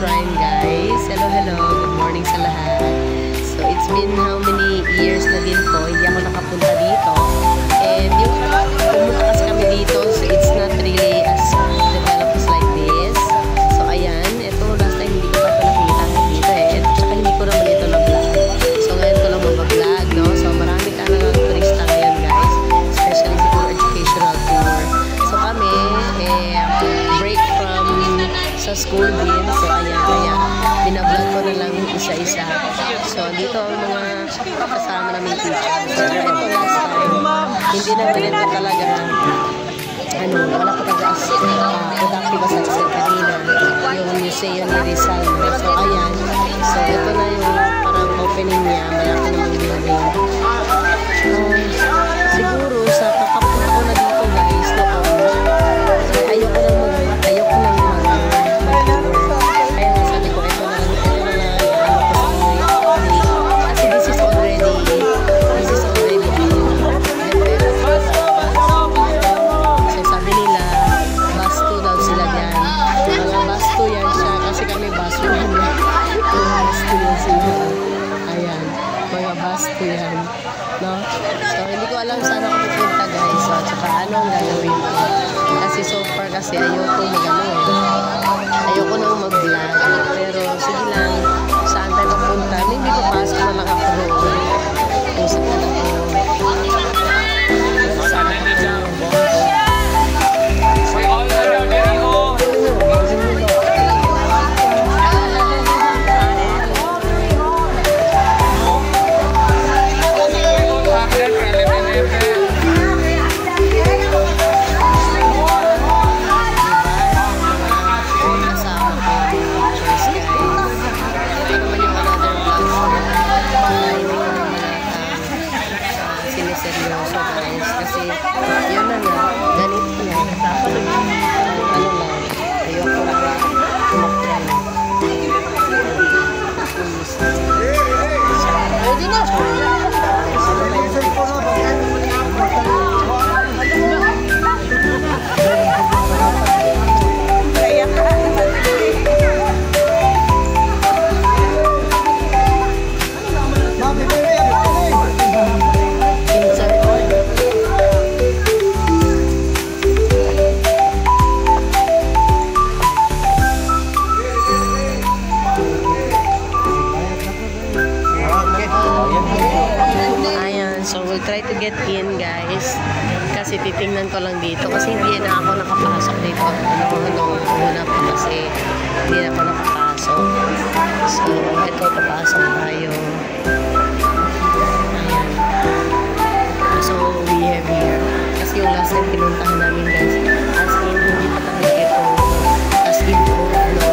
Shrine, guys. Hello, hello. Good morning sa lahat. So, it's been how many years na din po, hindi ako nakapunta dito. And yung pumunta kasi kami dito, so it's not really as developed as like this. So, ayan. Ito, last time hindi ko pa ito nakita dito eh. At saka hindi ko naman ito na-vlog. So, ngayon ko lang mag-vlog, no? So, marami talagang turista ngayon, guys. Especially siguro educational tour. So, kami, break from sa school din. So, ayan, kaya binablog ko na lang isa-isa. So, dito ang mga kasama namin teacher. So, ito last time, hindi naman ito talaga, wala ko talaga as productive as I said kanina, yung museum ni Rizal. So, ayan. So, ito na yung parang opening niya. Malaki naman building. Siguro, sa kakapunta ko na dito, guys, ayoko nang yan, no? So, hindi ko alam saan ako pupunta, guys. So, tsaka ano ang gagawin ko. Kasi so far kasi ayoko nang mag-vlog. Pero, sige lang, saan tayo pupunta? Maybe papasok na lang ako doon. Kung saan na ako. Saan ako yung bongko. seryoso, guys, kasi yun na nga, ganito na ayoko na tumakyan. Pwede na try to get in, guys, kasi titingnan ko lang dito kasi hindi na ako nakapasok dito nung una po kasi hindi na ako nakapasok. So ito, papasok tayo. Ayan. So we have here kasi yung last time pinuntahan namin, guys, as in hindi pa talaga ito as in po para mga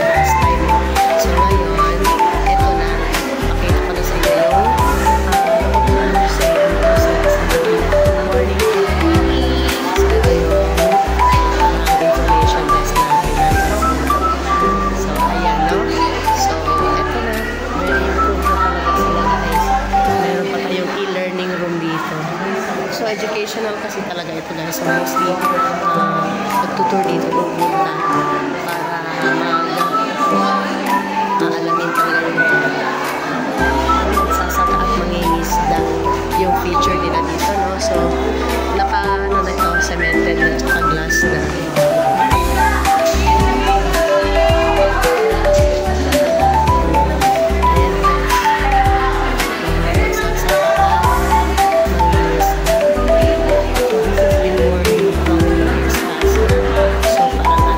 last time. So ngayon ito na, pakita ko na sa inyo educational kasi talaga ito, guys. So mostly magtutour dito pupunta para maalamin talaga yung magsasaka at mangingisda yung feature nila dito, no? So naka na ito, cemented na tsaka glass na. So parang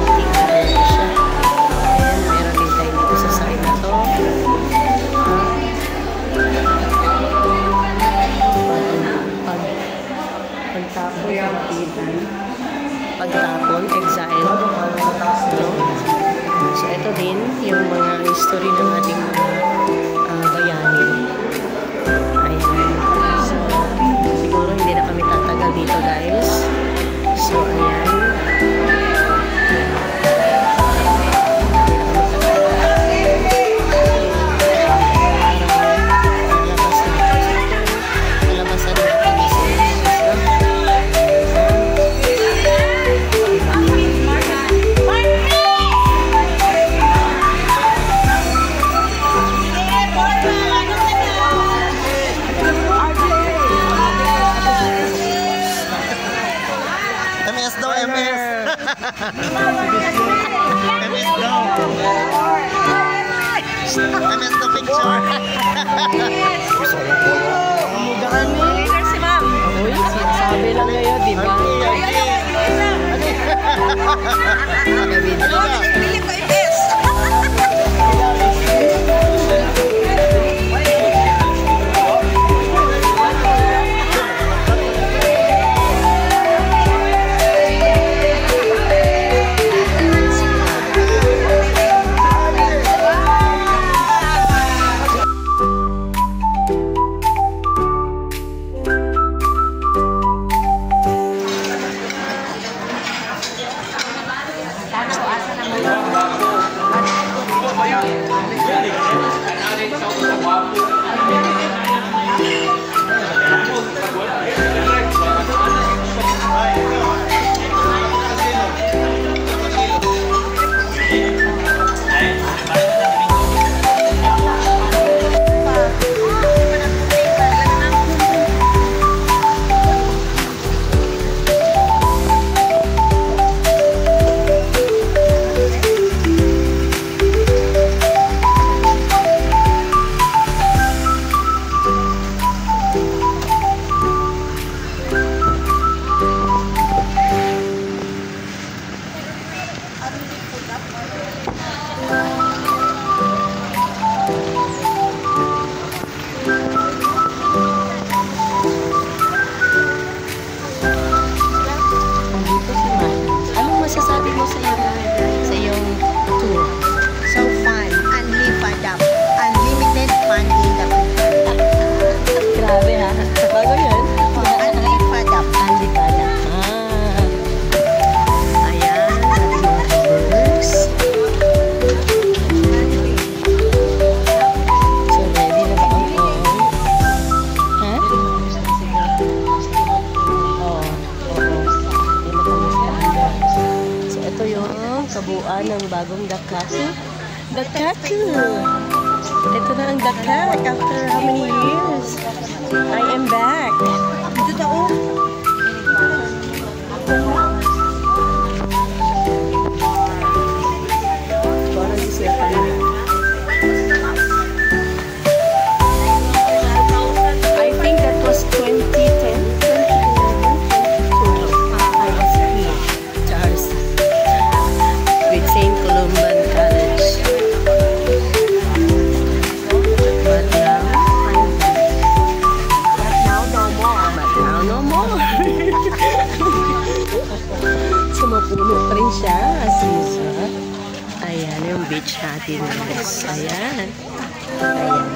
MS daw. MS the picture. Mugaan mo. Si ma'am. Uy, sinasabi lang ngayon, di ba? Kabuuan ng bagong Dakaku. Dakaku! Ito na ang Dakak after how many years? I am back. Ito tao. Parang siya kami. I think that was 2010. St. Columban College. But now no more. Sumapuno pa rin siya as usual. Ayan yung beach natin, guys. Ayan. Ayan.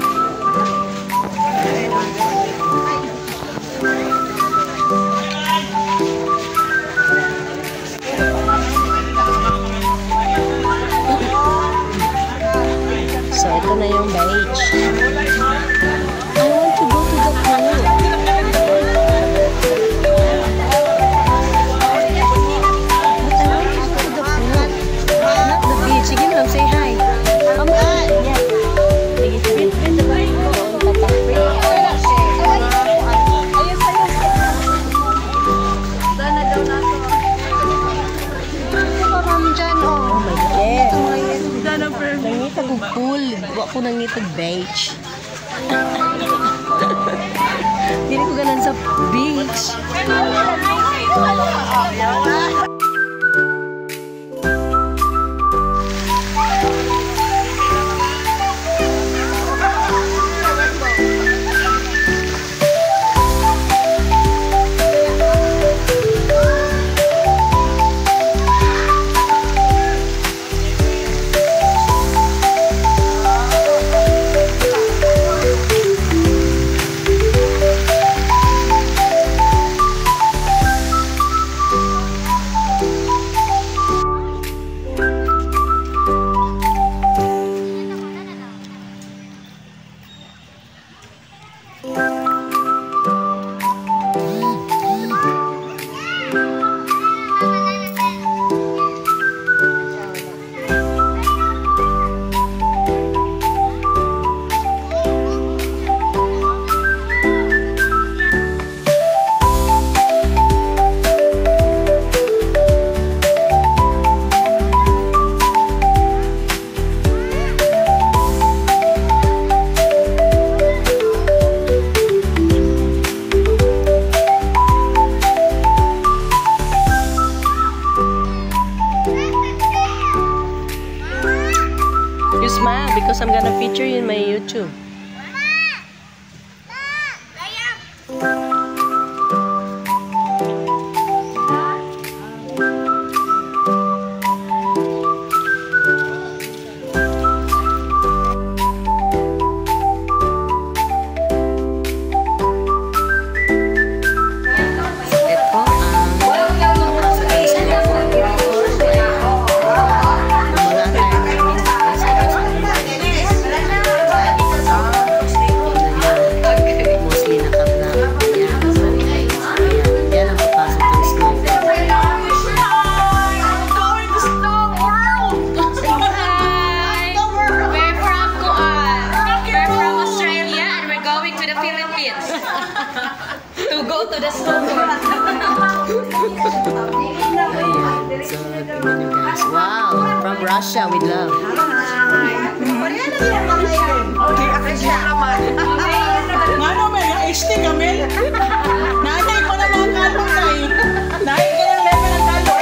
So, ito na yung beach. I want to go to the pool. But I want to go to the pool. Not the beach. Sige, ma'am, say hi. Come on. Yeah. Sige, sige. Oh my God. Nangitag ang pool. Buwa ko nangitag beach. Hindi ko ganan sa beach. YouTube. To go to the snowboard. Ayan. So, tingnan nyo guys. Wow! From Russia with love. Ngano may HD gamel? Nanay ko na mga kalong tayo. Nanay ko na level ng kalong.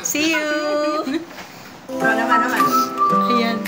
See you! Ayan.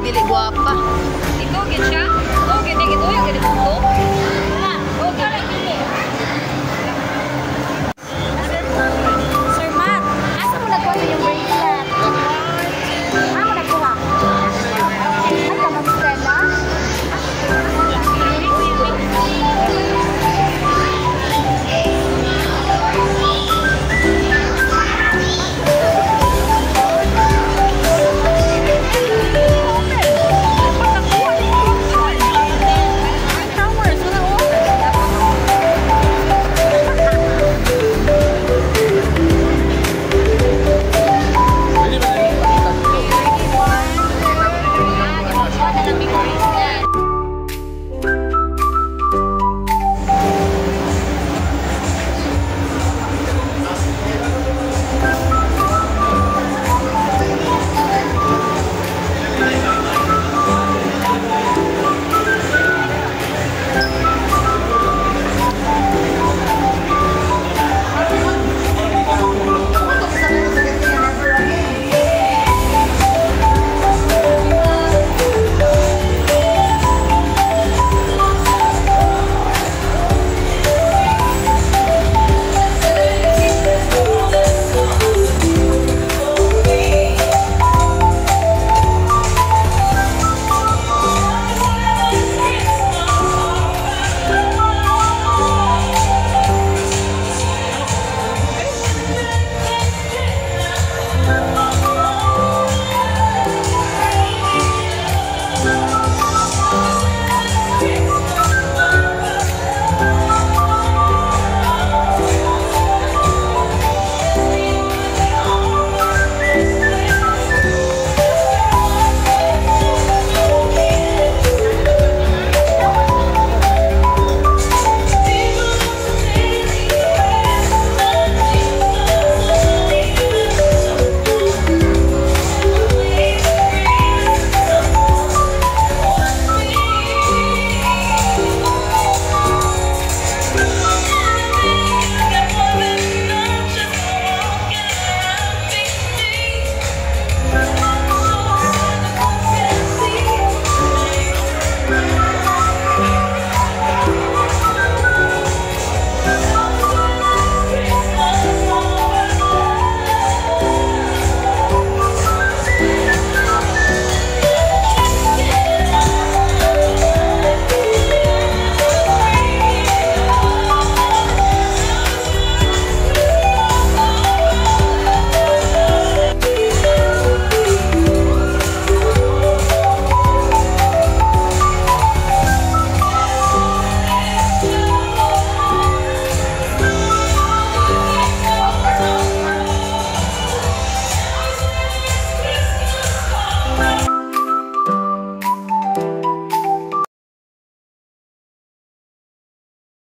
Dili guwapa. Ito, gid siya. Oh, gid ito yung gid mo. Wala. Oh, kala gid. Sir Matt, asa mo nagkuha yung bracelet? Amo nagkuha. Ay, ka mag-Stella? Big